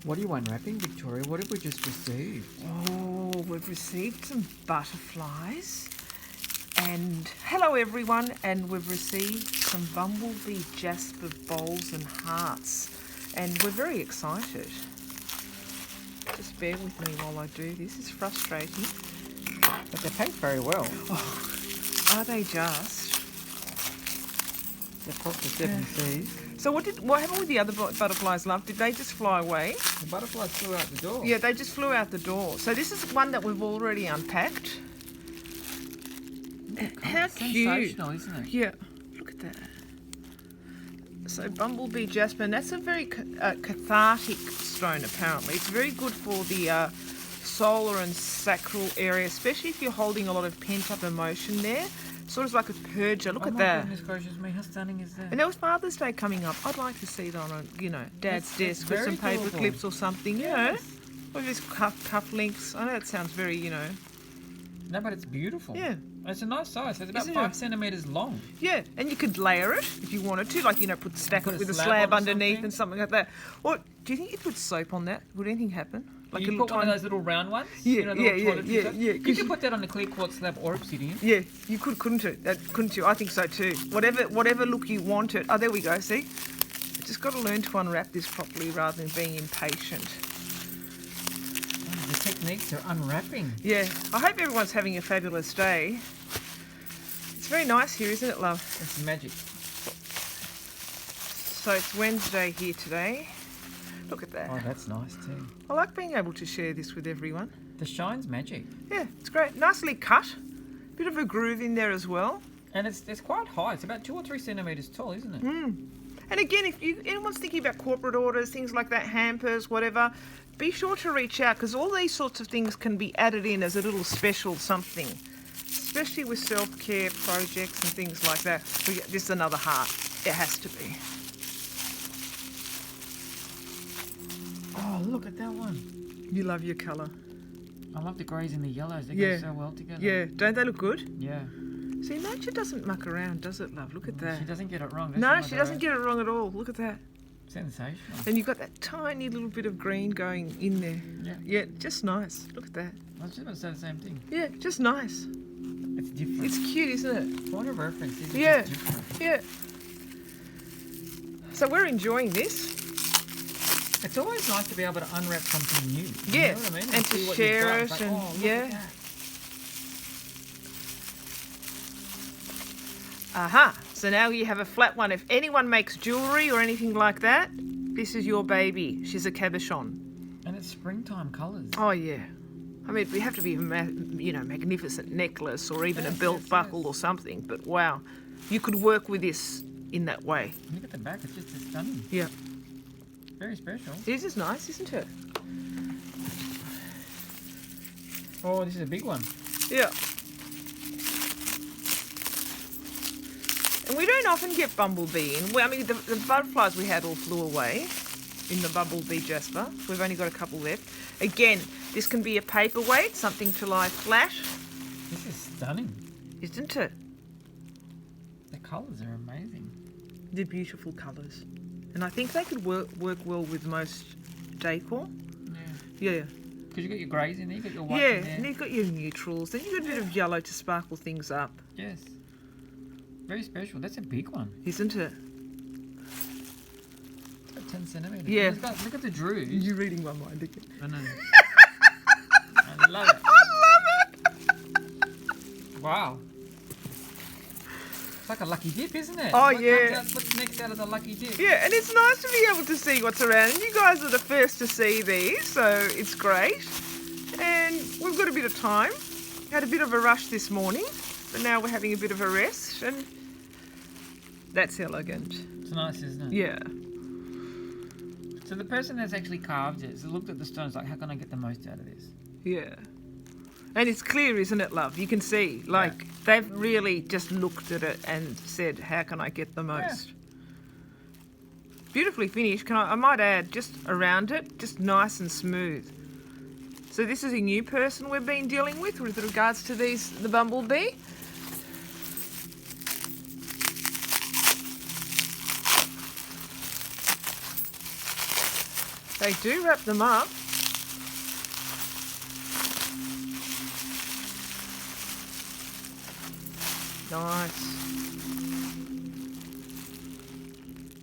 What are you unwrapping, Victoria? What have we just received? Oh, we've received some butterflies. And hello everyone, and we've received some bumblebee Jasper bowls and hearts. And we're very excited. Just bear with me while I do this. It's frustrating. But they paint very well. Oh, are they just? They've crossed the seven seas. So what happened with the other butterflies, love? Did they just fly away? The butterflies flew out the door. Yeah, they just flew out the door. So this is one that we've already unpacked. How cute. Sensational, isn't it? Yeah, look at that. So bumblebee Jasper, and that's a very cathartic stone apparently. It's very good for the solar and sacral area, especially if you're holding a lot of pent-up emotion there. Sort of like a purger. Look at that. Oh my goodness gracious me, how stunning is that? And there was Father's Day coming up. I'd like to see that on a, Dad's desk with some paper clips or something, Yes. With his cufflinks. I know it sounds very, No, but it's beautiful. Yeah. It's a nice size. It's about Isn't 5 it? centimetres long. Yeah, and you could layer it if you wanted to, like, stack Put it a with a slab slab on underneath something. and something like that. Or do you think you put soap on that? Would anything happen? Like You put one of those little round ones? Yeah, the little toilet yeah. stuff? You could put that on a clear quartz slab or obsidian. Yeah, you could, couldn't you? Couldn't you? I think so too. Whatever look you want it. Oh, there we go, see? Just got to learn to unwrap this properly rather than being impatient. The techniques are unwrapping. Yeah, I hope everyone's having a fabulous day. It's very nice here, isn't it, love? It's magic. So it's Wednesday here today. Look at that. Oh, that's nice too. I like being able to share this with everyone. The shine's magic. Yeah, it's great. Nicely cut. Bit of a groove in there as well. And it's quite high. It's about 2 or 3 centimetres tall, isn't it? And again, if anyone's thinking about corporate orders, things like that, hampers, whatever, be sure to reach out because all these sorts of things can be added in as a little special something, especially with self-care projects and things like that. This is another heart. It has to be. Oh, look at that one. You love your colour. I love the greys and the yellows. They Yeah. go so well together. Yeah, don't they look good? Yeah. See, nature doesn't muck around, does it, love? Look at that. She doesn't get it wrong, does No, she? she doesn't get it wrong at all. Look at that. Sensational. And you've got that tiny little bit of green going in there. Yeah. Yeah, just nice. Look at that. I was just about to say the same thing. Yeah, just nice. It's different. It's cute, isn't it? Point of reference is Yeah. just different. Yeah. So we're enjoying this. It's always nice to be able to unwrap something new. Yeah, You know what I mean? and see to what share you've got. it It's like, and- oh, look yeah. at that. Aha. So now you have a flat one. If anyone makes jewellery or anything like that, this is your baby. She's a cabochon. And it's springtime colours. Oh, yeah. I mean, we have to be a magnificent necklace or even a belt yes, buckle yes. or something. But wow, you could work with this in that way. Look at the back. It's just stunning. Yeah. Very special. This is nice, isn't it? Oh, this is a big one. Yeah. And we don't often get bumblebee in. I mean, the butterflies we had all flew away in the bumblebee Jasper. We've only got a couple left. Again, this can be a paperweight, something to lie flat, This is stunning. isn't it? The colours are amazing. They're beautiful colours. And I think they could work well with most decor. Yeah. Yeah. Because you've got your greys in there, you've got your whites Yeah, in there. and you've got your neutrals. Then you've got a bit of yellow to sparkle things up, Yes. Very special. That's a big one. isn't it? It's about 10 centimetres. Yeah. Look at the druze. You're reading my mind again. I know. I love it. I love it! Wow. It's like a lucky dip, isn't it? Oh, What yeah. comes out- What's next out of the lucky dip? Yeah, and it's nice to be able to see what's around. And you guys are the first to see these, so it's great. And we've got a bit of time. Had a bit of a rush this morning, but now we're having a bit of a rest, and that's elegant. It's nice, isn't it? Yeah. So the person that's actually carved it, so looked at the stones like, how can I get the most out of this? Yeah. And it's clear, isn't it, love? You can see, like, they've really just looked at it and said, how can I get the most? Beautifully finished. I might add, just around it, just nice and smooth. So this is a new person we've been dealing with regards to the bumblebee. They do wrap them up. Nice.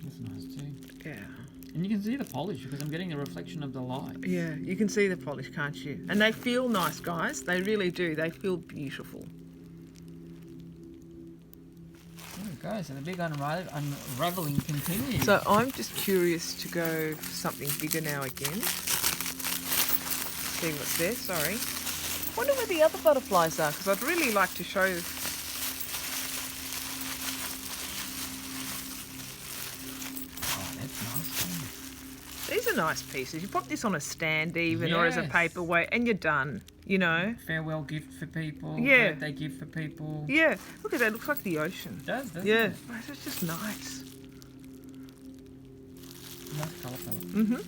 That's nice too. Yeah. And you can see the polish because I'm getting a reflection of the light. Yeah, you can see the polish, can't you? And they feel nice, guys. They really do. They feel beautiful. There we go. So the big unraveling continues. So I'm just curious to go for something bigger now again. See what's there. Sorry. Wonder where the other butterflies are, because I'd really like to show. Oh, that's nice too. These are nice pieces. You pop this on a stand even, or as a Yes. paperweight, and you're done. You know. Farewell gift for people. Yeah. Birthday gift for people. Yeah. Look at that. It looks like the ocean. It does, doesn't Yeah. it? It's just nice. Nice colour palette. Mhm.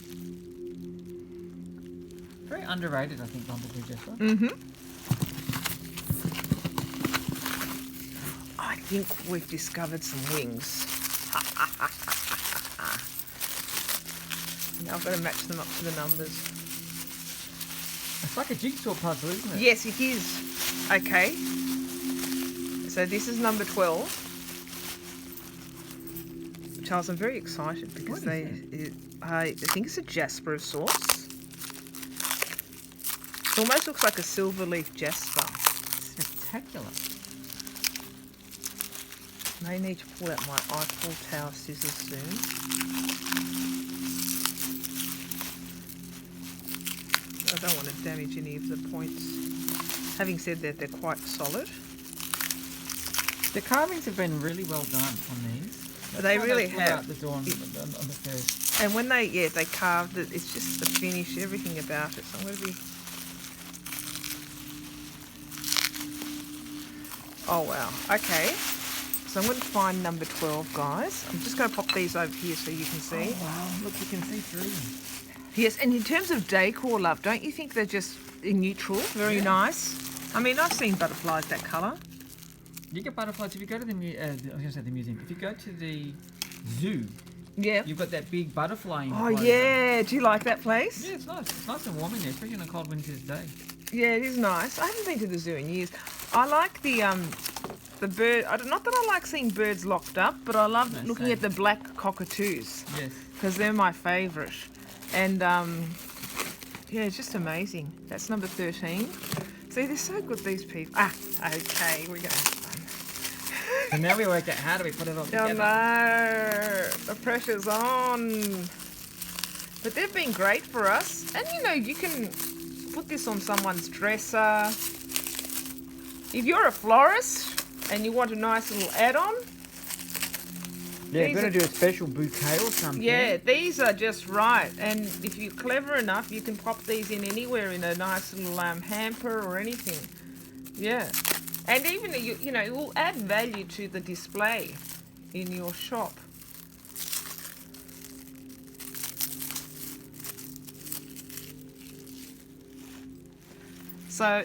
Very underrated, I think, bumblebee Jasper. Mhm. I think we've discovered some wings. Now I've got to match them up to the numbers. It's like a jigsaw puzzle, isn't it? Yes, it is. Okay. So this is number 12. Charles, I'm very excited because What is I think it's a jasper of sorts. It almost looks like a silver leaf jasper. Spectacular. May need to pull out my Eiffel Tower scissors soon. I don't want to damage any of the points. Having said that, they're quite solid. The carvings have been really well done on these. They really Out have. the door on the first. And when they carved it, it's just the finish, everything about it. So I'm going to be... Oh, wow. Okay. So I'm going to find number 12, guys. I'm just going to pop these over here so you can see. Oh, wow. Look, you can see through them. Yes, and in terms of decor, love, don't you think they're just neutral? Very nice. I mean, I've seen butterflies that colour. You get butterflies if you go to the museum. If you go to the zoo, Yeah. you've got that big butterfly. Oh, enclosure. yeah. Do you like that place? Yeah, it's nice. It's nice and warm in there, especially on a cold winter's day. Yeah, it is nice. I haven't been to the zoo in years. I like the bird. Not that I like seeing birds locked up, but I love No, looking same. at the black cockatoos Yes. because they're my favourite. And yeah, it's just amazing. That's number 13. See, they're so good, these people. Ah, okay, we're going to have fun. So now we work out how do we put it all Oh together. no, the pressure's on. But they've been great for us. And you know, you can put this on someone's dresser. If you're a florist and you want a nice little add-on, Yeah, These we're are- going to do a special bouquet or something. yeah, these are just right. And if you're clever enough, you can pop these in anywhere in a nice little hamper or anything. Yeah. And even, you know, it will add value to the display in your shop. So,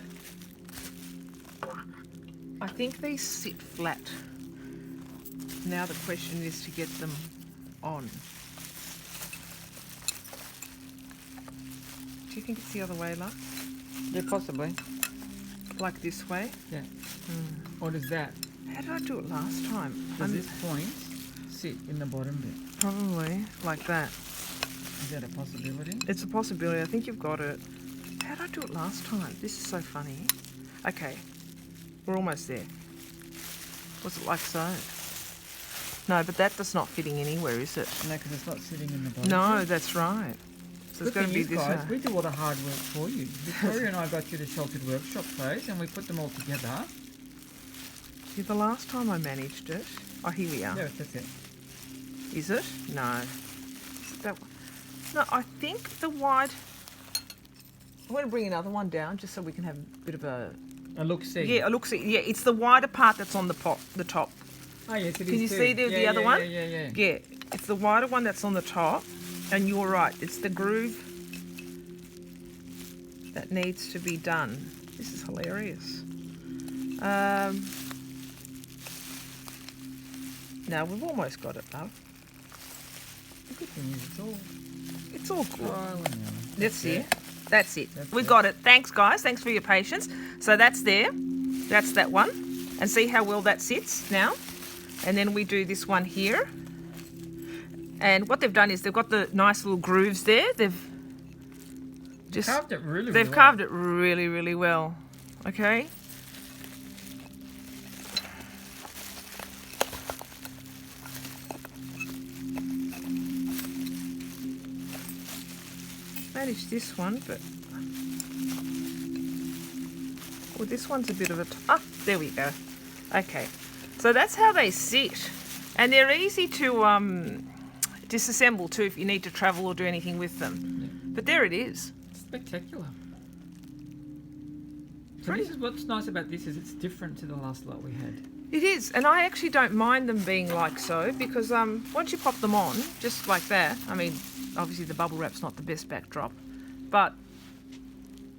I think these sit flat. Now the question is to get them on. Do you think it's the other way, love? Yeah, possibly. Like this way? Yeah. Or does that? How did I do it last time? Does this point sit in the bottom bit? Probably like that. Is that a possibility? It's a possibility. I think you've got it. How did I do it last time? This is so funny. Okay, we're almost there. Was it like so? No, but that's not fitting anywhere, is it? No, because it's not sitting in the bottom. No, that's right. So it's Good going to thing be is, this guys, way. we do all the hard work for you. Victoria and I got you the sheltered workshop clothes and we put them all together. See, the last time I managed it. Oh, here we are. Yeah, that's it. Is it? No. Is it that one? No, I think the wide... I'm going to bring another one down just so we can have a bit of a... A look-see. Yeah, a look-see. Yeah, it's the wider part that's on the top. Oh, yes, it is. Can you too. see the Yeah, other yeah, one? Yeah, yeah, yeah. Yeah, it's the wider one that's on the top. And you're right, it's the groove that needs to be done. This is hilarious. Now, we've almost got it, love. The good thing is it's all It's all good. Oh, no. That's it. That's it. That's We it. got it. Thanks, guys. Thanks for your patience. So that's there. That's that one. And see how well that sits now. And then we do this one here. And what they've done is they've got the nice little grooves there. They've just Carved it really, they've really carved well. it really, really well. Okay. Managed this one, but well, this one's a bit of a there we go. Okay, so that's how they sit, and they're easy to disassemble too if you need to travel or do anything with them. Yeah. But there it is. Spectacular. So this is what's nice about this is it's different to the last lot we had. It is, and I actually don't mind them being like so because once you pop them on, just like that, I mean, obviously the bubble wrap's not the best backdrop, but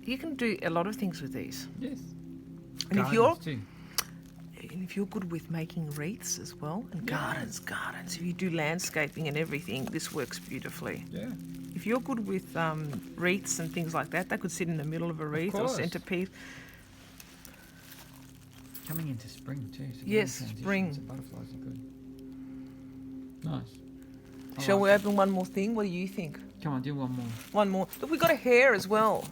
you can do a lot of things with these. Yes. And Gardens too. if you're good with making wreaths as well, and gardens, if you do landscaping and everything, this works beautifully. Yeah. If you're good with wreaths and things like that, they could sit in the middle of a wreath or course. centerpiece. Coming into spring too. So Yes, transition, spring. So butterflies are good. Nice. I Shall like we it. open one more thing? What do you think? Come on, do one more. One more. Look, we got a hair as well.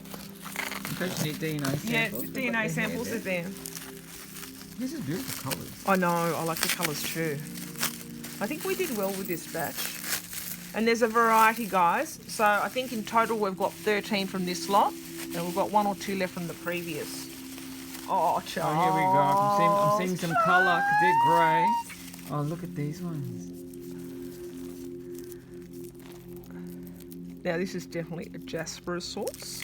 In case you need DNA samples. Yeah, we've got DNA the hair samples are there. This is beautiful colours. I know, I like the colours too. I think we did well with this batch. And there's a variety, guys. So I think in total we've got 13 from this lot, and we've got 1 or 2 left from the previous. Oh, Charles. Oh, here we go. I'm seeing some colour because they're grey. Oh, look at these ones. Now this is definitely a Jasper of sorts.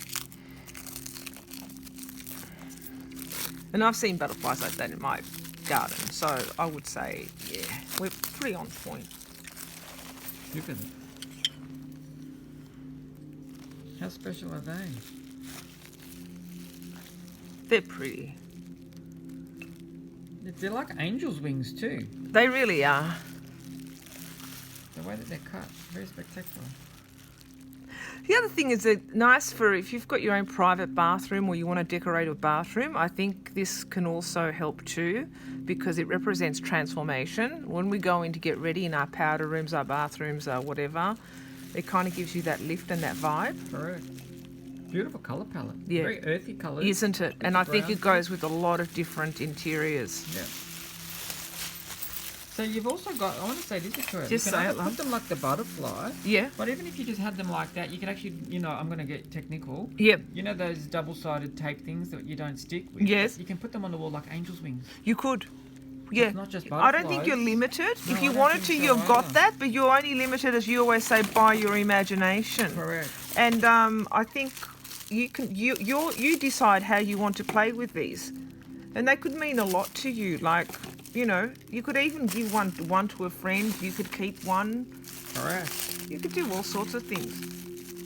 And I've seen butterflies like that in my garden, so I would say, yeah, we're pretty on point. Look at it. How special are they? They're pretty. They're like angel's wings too. They really are. The way that they're cut, very spectacular. The other thing is that nice for if you've got your own private bathroom or you want to decorate a bathroom, I think this can also help too because it represents transformation. When we go in to get ready in our powder rooms, our bathrooms, our whatever, it kind of gives you that lift and that vibe. Correct. Beautiful colour palette. Yeah. Very earthy colours. Isn't it? And I think it goes with a lot of different interiors. Yeah. So you've also got, I want to say this, Victoria. Just you can say it, either love. put them like the butterfly, Yeah. but even if you just had them like that, you could actually, you know, I'm going to get technical. Yep. You know those double-sided tape things that you don't stick with? Yes. You can put them on the wall like angel's wings. You could. Yeah. It's not just I don't think butterflies. you're limited. No, If you I don't wanted to, think so you've got either. that, but you're only limited, as you always say, by your imagination. Correct. And I think you can you decide how you want to play with these, and they could mean a lot to you. Like, you know, you could even give one to a friend. You could keep one. Correct. You could do all sorts of things.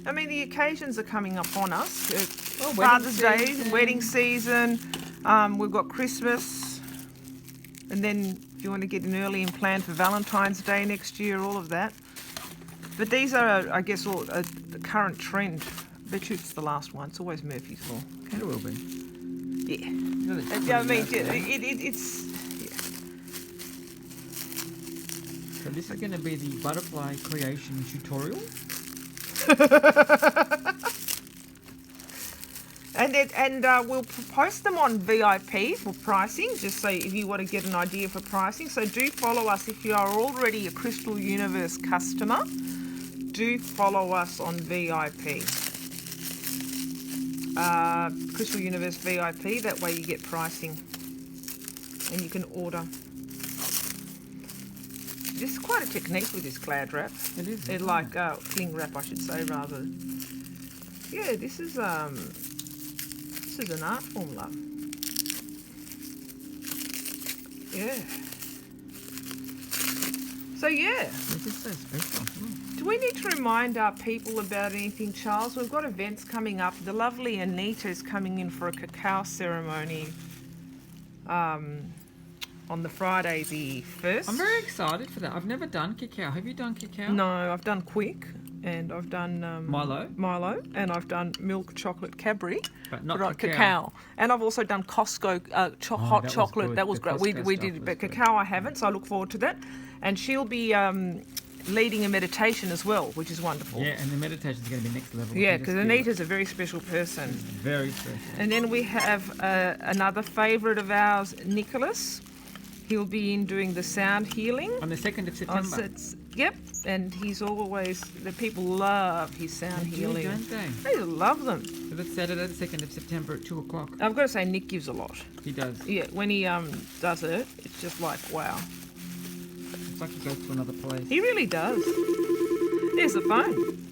I mean, the occasions are coming up on us. Well, Father's wedding Day, season. wedding season. We've got Christmas, and then if you want to get in early and plan for Valentine's Day next year, all of that. But these are, I guess, all the current trend. I bet you it's the last one. It's always Murphy's Law. It will be. Yeah. Really Yeah, I mean, pretty out there. it's. Yeah. So this is going to be the butterfly creation tutorial. And we'll post them on VIP for pricing, just so if you want to get an idea for pricing. So do follow us if you are already a Crystal Universe customer. Do follow us on VIP. Crystal Universe VIP, that way you get pricing and you can order. This is quite a technique with this cloud wrap. It is. It's like cling wrap, I should say, rather. Yeah, this is an art form, love. Yeah. So yeah. It's just so special. Do we need to remind our people about anything, Charles? We've got events coming up. The lovely Anita is coming in for a cacao ceremony on the Friday the 1st. I'm very excited for that. I've never done cacao. Have you done cacao? No, I've done quick, and I've done Milo, and I've done milk chocolate Cadbury, but not cacao. And I've also done Costco hot that chocolate. was good. That was The great. Costco We stuff did, was but good. cacao I haven't, so I look forward to that. And she'll be leading a meditation as well, which is wonderful. Yeah, and the meditation is going to be next level. Yeah, I can because just feel Anita's a very special person. it. Very special. And then we have another favourite of ours, Nicholas. He'll be in doing the sound healing. On the 2nd of On September. Yep, and he's always, the people love his sound They do, healing. don't they? They love them. So that's Saturday, the 2nd of September at 2 o'clock. I've got to say, Nick gives a lot. He does. Yeah, when he does it, it's just like, wow. It's like he goes to another place. He really does. There's the phone.